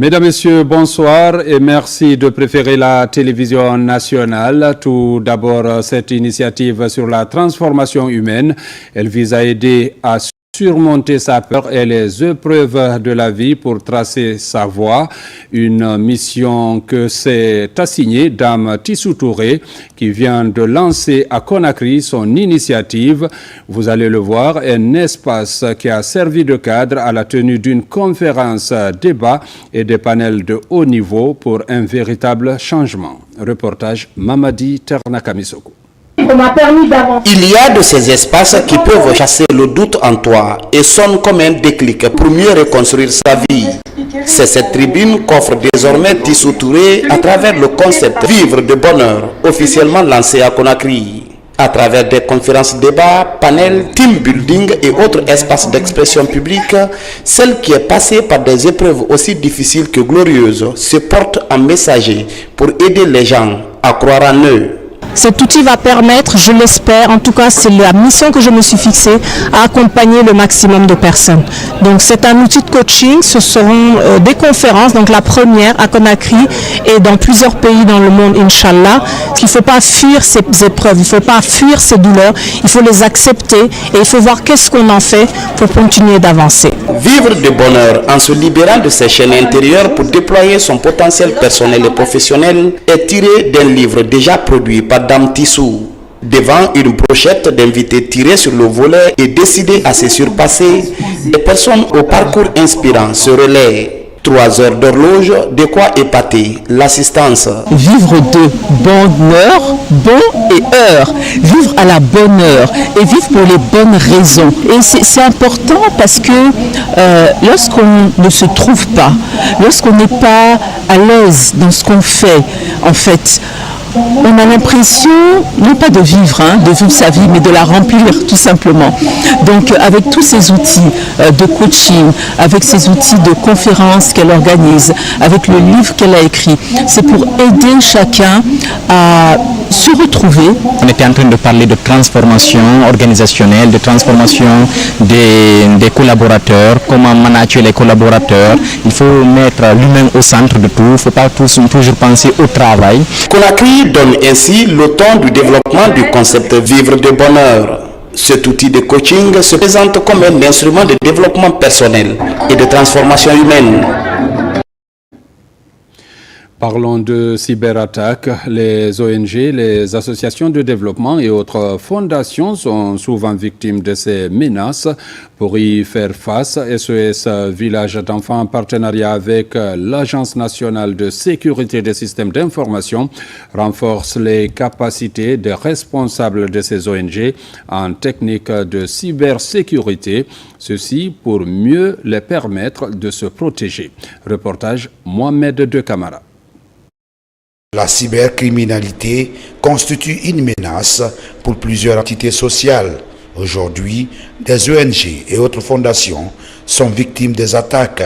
Mesdames, Messieurs, bonsoir et merci de préférer la télévision nationale. Tout d'abord, cette initiative sur la transformation humaine, elle vise à aider à surmonter sa peur et les épreuves de la vie pour tracer sa voie. Une mission que s'est assignée Dame Tissou Touré qui vient de lancer à Conakry son initiative. Vous allez le voir, un espace qui a servi de cadre à la tenue d'une conférence débat et des panels de haut niveau pour un véritable changement. Reportage Mamadi Ternakamisoko. Il y a de ces espaces qui peuvent chasser le doute en toi et sonnent comme un déclic pour mieux reconstruire sa vie. C'est cette tribune qu'offre désormais Tissou Touré à travers le concept Vivre de bonheur, officiellement lancé à Conakry. À travers des conférences débats, panels, team building et autres espaces d'expression publique, celle qui est passée par des épreuves aussi difficiles que glorieuses se porte en messager pour aider les gens à croire en eux. Cet outil va permettre, je l'espère, en tout cas c'est la mission que je me suis fixée, à accompagner le maximum de personnes. Donc c'est un outil de coaching, ce seront des conférences, donc la première à Conakry et dans plusieurs pays dans le monde, Inch'Allah. Il ne faut pas fuir ces épreuves, il ne faut pas fuir ces douleurs, il faut les accepter et il faut voir qu'est-ce qu'on en fait pour continuer d'avancer. Vivre de bonheur en se libérant de ses chaînes intérieures pour déployer son potentiel personnel et professionnel est tiré d'un livre déjà produit par Dame Tissou. Devant une brochette d'invités tirés sur le volet et décidés à se surpasser, des personnes au parcours inspirant se relaient. 3 heures d'horloge, de quoi épater l'assistance. Vivre de bonheur, bon et heure. Vivre à la bonne heure et vivre pour les bonnes raisons. Et c'est important parce que lorsqu'on ne se trouve pas, lorsqu'on n'est pas à l'aise dans ce qu'on fait, en fait, on a l'impression, non pas de vivre sa vie, mais de la remplir tout simplement. Donc avec tous ces outils de coaching, avec ces outils de conférences qu'elle organise, avec le livre qu'elle a écrit, c'est pour aider chacun à se retrouver. On était en train de parler de transformation organisationnelle, de transformation des collaborateurs, comment manager les collaborateurs. Il faut mettre l'humain au centre de tout, il ne faut pas toujours penser au travail. Conakry donne ainsi le ton du développement du concept Vivre de bonheur. Cet outil de coaching se présente comme un instrument de développement personnel et de transformation humaine. Parlons de cyberattaques. Les ONG, les associations de développement et autres fondations sont souvent victimes de ces menaces. Pour y faire face, SOS Village d'enfants en partenariat avec l'Agence nationale de sécurité des systèmes d'information renforce les capacités des responsables de ces ONG en technique de cybersécurité. Ceci pour mieux les permettre de se protéger. Reportage Mohamed De Camara. La cybercriminalité constitue une menace pour plusieurs entités sociales. Aujourd'hui, des ONG et autres fondations sont victimes des attaques.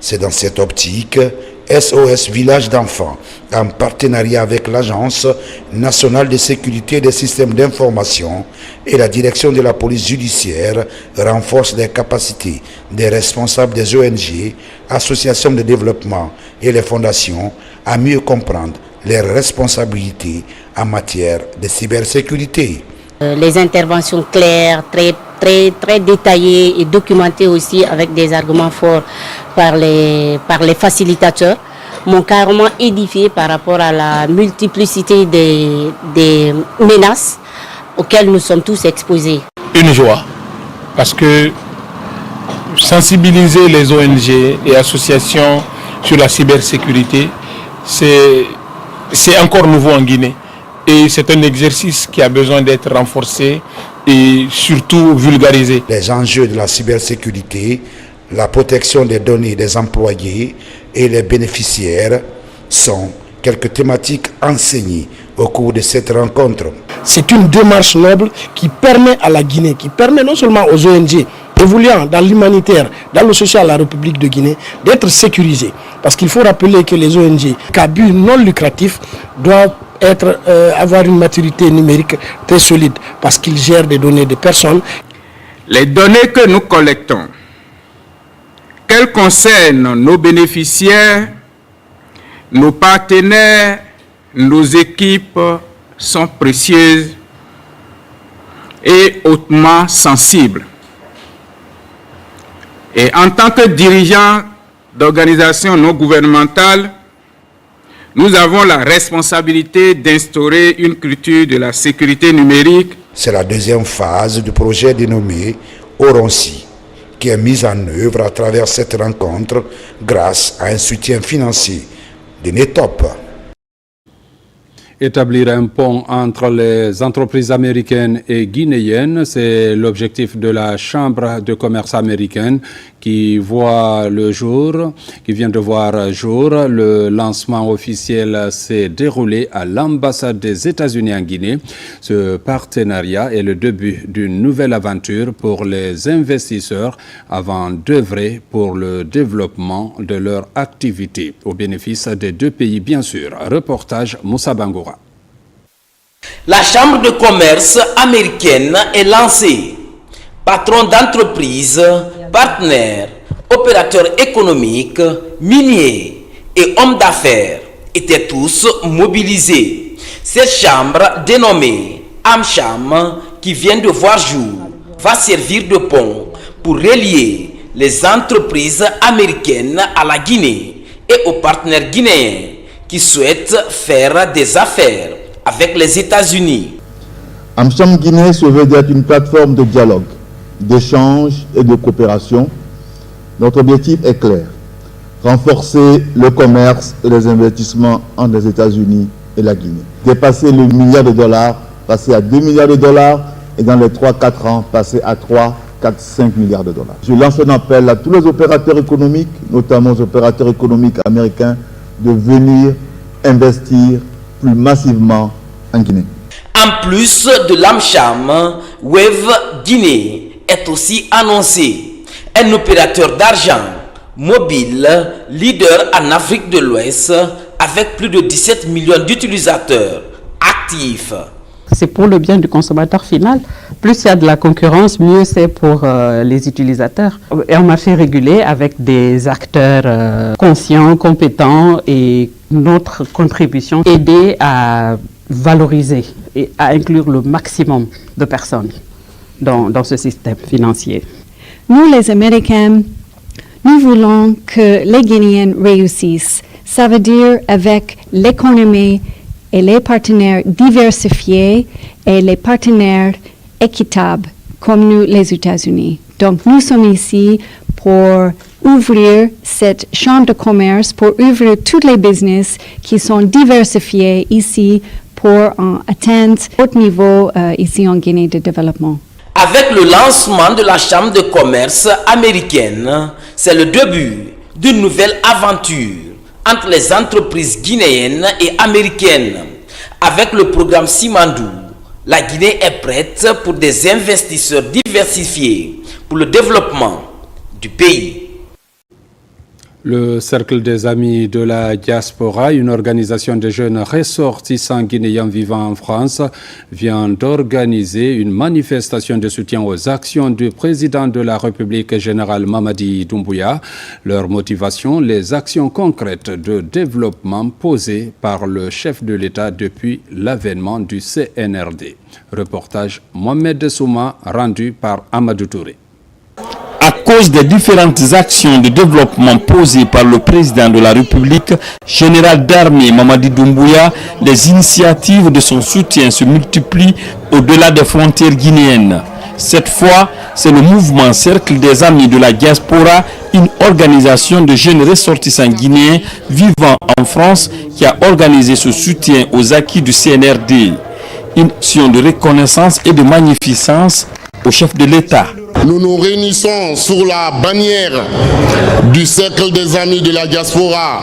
C'est dans cette optique SOS Village d'enfants, en partenariat avec l'Agence nationale de sécurité des systèmes d'information et la direction de la police judiciaire, renforce les capacités des responsables des ONG, associations de développement et les fondations à mieux comprendre les responsabilités en matière de cybersécurité. Les interventions claires, très détaillées et documentées aussi avec des arguments forts par les facilitateurs m'ont carrément édifié par rapport à la multiplicité des menaces auxquelles nous sommes tous exposés. Une joie, parce que sensibiliser les ONG et associations sur la cybersécurité, c'est encore nouveau en Guinée et c'est un exercice qui a besoin d'être renforcé et surtout vulgarisé. Les enjeux de la cybersécurité, la protection des données des employés et les bénéficiaires sont quelques thématiques enseignées au cours de cette rencontre. C'est une démarche noble qui permet à la Guinée, qui permet non seulement aux ONG évoluant dans l'humanitaire, dans le social de la République de Guinée, d'être sécurisées. Parce qu'il faut rappeler que les ONG à but non lucratif doivent avoir une maturité numérique très solide parce qu'ils gèrent des données de personnes. Les données que nous collectons, qu'elles concernent nos bénéficiaires Nos partenaires, nos équipes sont précieuses et hautement sensibles. Et en tant que dirigeants d'organisations non gouvernementales, nous avons la responsabilité d'instaurer une culture de la sécurité numérique. C'est la deuxième phase du projet dénommé Oronsi, qui est mise en œuvre à travers cette rencontre grâce à un soutien financier de NETOP. Établir un pont entre les entreprises américaines et guinéennes, c'est l'objectif de la Chambre de commerce américaine qui vient de voir jour. Le lancement officiel s'est déroulé à l'ambassade des États-Unis en Guinée. Ce partenariat est le début d'une nouvelle aventure pour les investisseurs avant d'œuvrer pour le développement de leur activité au bénéfice des deux pays, bien sûr. Reportage Moussa Bangoura. La Chambre de commerce américaine est lancée. Patrons d'entreprises, partenaires, opérateurs économiques, miniers et hommes d'affaires étaient tous mobilisés. Cette chambre dénommée AmCham, qui vient de voir jour, va servir de pont pour relier les entreprises américaines à la Guinée et aux partenaires guinéens qui souhaitent faire des affaires avec les États-Unis. AmCham Guinée se veut d'être une plateforme de dialogue, d'échange et de coopération. Notre objectif est clair: renforcer le commerce et les investissements entre les États-Unis et la Guinée. Dépasser le milliard de dollars, passer à 2 milliards de dollars et dans les 3-4 ans, passer à 3, 4, 5 milliards de dollars. Je lance un appel à tous les opérateurs économiques, notamment aux opérateurs économiques américains, de venir investir plus massivement en Guinée. En plus de l'AmCham, Wave Guinée est aussi annoncé. Un opérateur d'argent mobile, leader en Afrique de l'Ouest, avec plus de 17 millions d'utilisateurs actifs. C'est pour le bien du consommateur final. Plus il y a de la concurrence, mieux c'est pour les utilisateurs. Et un marché régulé avec des acteurs conscients, compétents, et notre contribution, aider à valoriser et à inclure le maximum de personnes dans ce système financier. Nous, les Américains, nous voulons que les Guinéens réussissent. Ça veut dire avec l'économie et les partenaires diversifiés et les partenaires équitables comme nous, les États-Unis. Donc, nous sommes ici pour ouvrir cette chambre de commerce, pour ouvrir tous les business qui sont diversifiés ici pour atteindre haut niveau ici en Guinée de développement. Avec le lancement de la Chambre de commerce américaine, c'est le début d'une nouvelle aventure entre les entreprises guinéennes et américaines. Avec le programme Simandou, la Guinée est prête pour des investisseurs diversifiés pour le développement du pays. Le Cercle des Amis de la Diaspora, une organisation de jeunes ressortissants guinéens vivant en France, vient d'organiser une manifestation de soutien aux actions du président de la République, général Mamadi Doumbouya. Leur motivation, les actions concrètes de développement posées par le chef de l'État depuis l'avènement du CNRD. Reportage Mohamed Souma, rendu par Amadou Touré. À cause des différentes actions de développement posées par le président de la République, général d'armée Mamadi Doumbouya, les initiatives de son soutien se multiplient au-delà des frontières guinéennes. Cette fois, c'est le mouvement Cercle des Amis de la Diaspora, une organisation de jeunes ressortissants guinéens vivant en France, qui a organisé ce soutien aux acquis du CNRD. Une action de reconnaissance et de magnificence au chef de l'État. Nous nous réunissons sous la bannière du Cercle des Amis de la Diaspora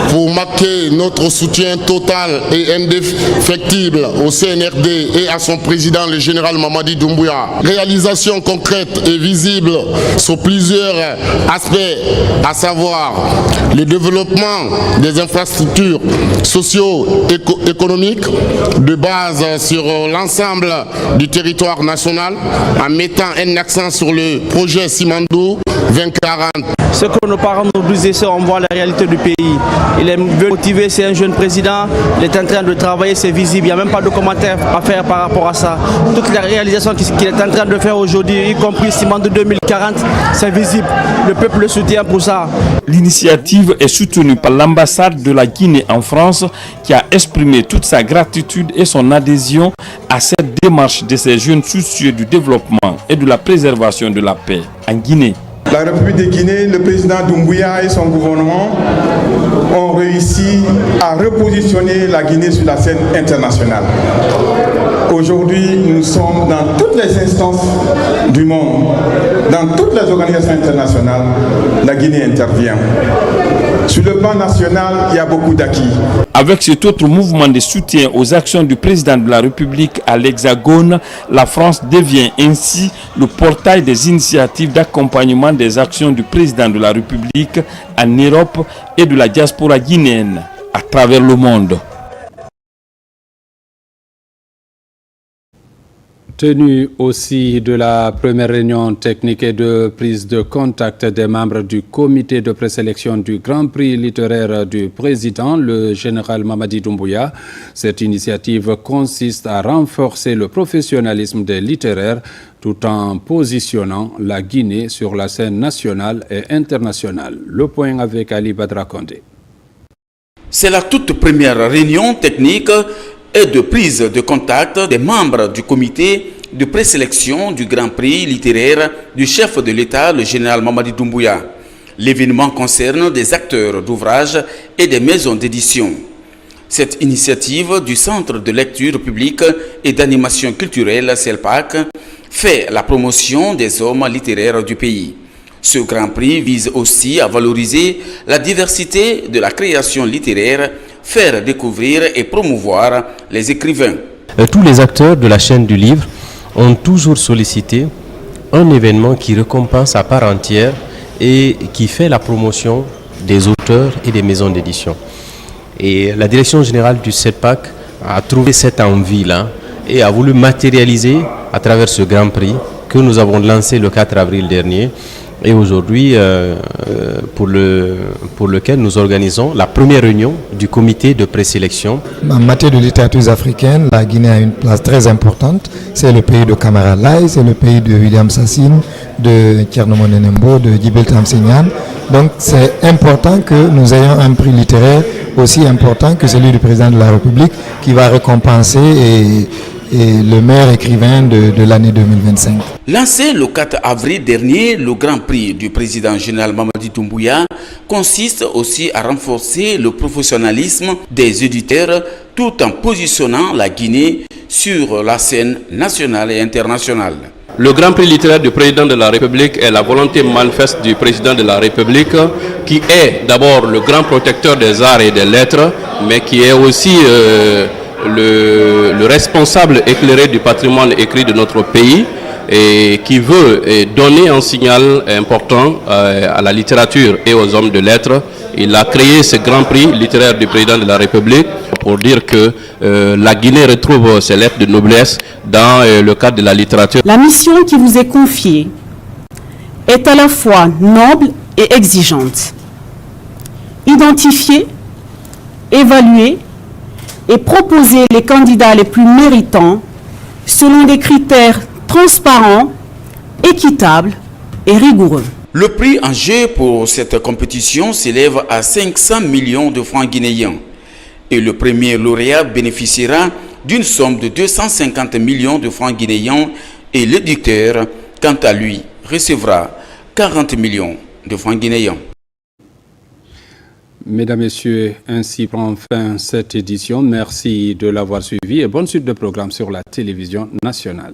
pour marquer notre soutien total et indéfectible au CNRD et à son président, le général Mamadi Doumbouya. Réalisation concrète et visible sur plusieurs aspects, à savoir le développement des infrastructures socio-économiques de base sur l'ensemble du territoire national en mettant un accent sur le projet Simandou 2040. Ce que nos parents nous disaient, c'est on voit la réalité du pays. Il est motivé, c'est un jeune président, il est en train de travailler, c'est visible. Il n'y a même pas de commentaires à faire par rapport à ça. Toutes les réalisations qu'il est en train de faire aujourd'hui, y compris Simandou 2040, c'est visible. Le peuple le soutient pour ça. L'initiative est soutenue par l'ambassade de la Guinée en France qui a exprimé toute sa gratitude et son adhésion à cette démarche de ces jeunes soucieux du développement et de la préservation de la paix en Guinée. La République de Guinée, le président Doumbouya et son gouvernement ont réussi à repositionner la Guinée sur la scène internationale. Aujourd'hui, nous sommes dans toutes les instances du monde, dans toutes les organisations internationales, la Guinée intervient. Sur le plan national, il y a beaucoup d'acquis. Avec cet autre mouvement de soutien aux actions du président de la République à l'Hexagone, la France devient ainsi le portail des initiatives d'accompagnement des actions du président de la République en Europe et de la diaspora guinéenne à travers le monde. Tenue aussi de la première réunion technique et de prise de contact des membres du comité de présélection du Grand Prix littéraire du président, le général Mamadi Doumbouya. Cette initiative consiste à renforcer le professionnalisme des littéraires tout en positionnant la Guinée sur la scène nationale et internationale. Le point avec Ali Badra Kondé. C'est la toute première réunion technique et de prise de contact des membres du comité de présélection du Grand Prix littéraire du chef de l'État, le général Mamadi Doumbouya. L'événement concerne des acteurs d'ouvrage et des maisons d'édition. Cette initiative du Centre de lecture publique et d'animation culturelle CELPAC fait la promotion des hommes littéraires du pays. Ce Grand Prix vise aussi à valoriser la diversité de la création littéraire, faire découvrir et promouvoir les écrivains. Tous les acteurs de la chaîne du livre ont toujours sollicité un événement qui récompense à part entière et qui fait la promotion des auteurs et des maisons d'édition. Et la direction générale du CELPAC a trouvé cette envie-là et a voulu matérialiser à travers ce Grand Prix que nous avons lancé le 4 avril dernier. Et aujourd'hui, pour lequel nous organisons la première réunion du comité de présélection. En matière de littérature africaine, la Guinée a une place très importante. C'est le pays de Camara Lai, c'est le pays de William Sassine, de Thierno Monenembo, de Djibril Tamsignan. Donc c'est important que nous ayons un prix littéraire aussi important que celui du président de la République qui va récompenser et le meilleur écrivain de l'année 2025. Lancé le 4 avril dernier, le Grand Prix du président général Mamadi Doumbouya consiste aussi à renforcer le professionnalisme des éditeurs tout en positionnant la Guinée sur la scène nationale et internationale. Le Grand Prix littéraire du président de la République est la volonté manifeste du président de la République qui est d'abord le grand protecteur des arts et des lettres, mais qui est aussi le responsable éclairé du patrimoine écrit de notre pays et qui veut donner un signal important à la littérature et aux hommes de lettres. Il a créé ce Grand Prix littéraire du président de la République pour dire que la Guinée retrouve ses lettres de noblesse dans le cadre de la littérature. La mission qui vous est confiée est à la fois noble et exigeante. Identifier, évaluer et proposer les candidats les plus méritants selon des critères transparents, équitables et rigoureux. Le prix en jeu pour cette compétition s'élève à 500 millions de francs guinéens et le premier lauréat bénéficiera d'une somme de 250 millions de francs guinéens et l'éditeur, quant à lui, recevra 40 millions de francs guinéens. Mesdames, Messieurs, ainsi prend fin cette édition. Merci de l'avoir suivi et bonne suite de programmes sur la télévision nationale.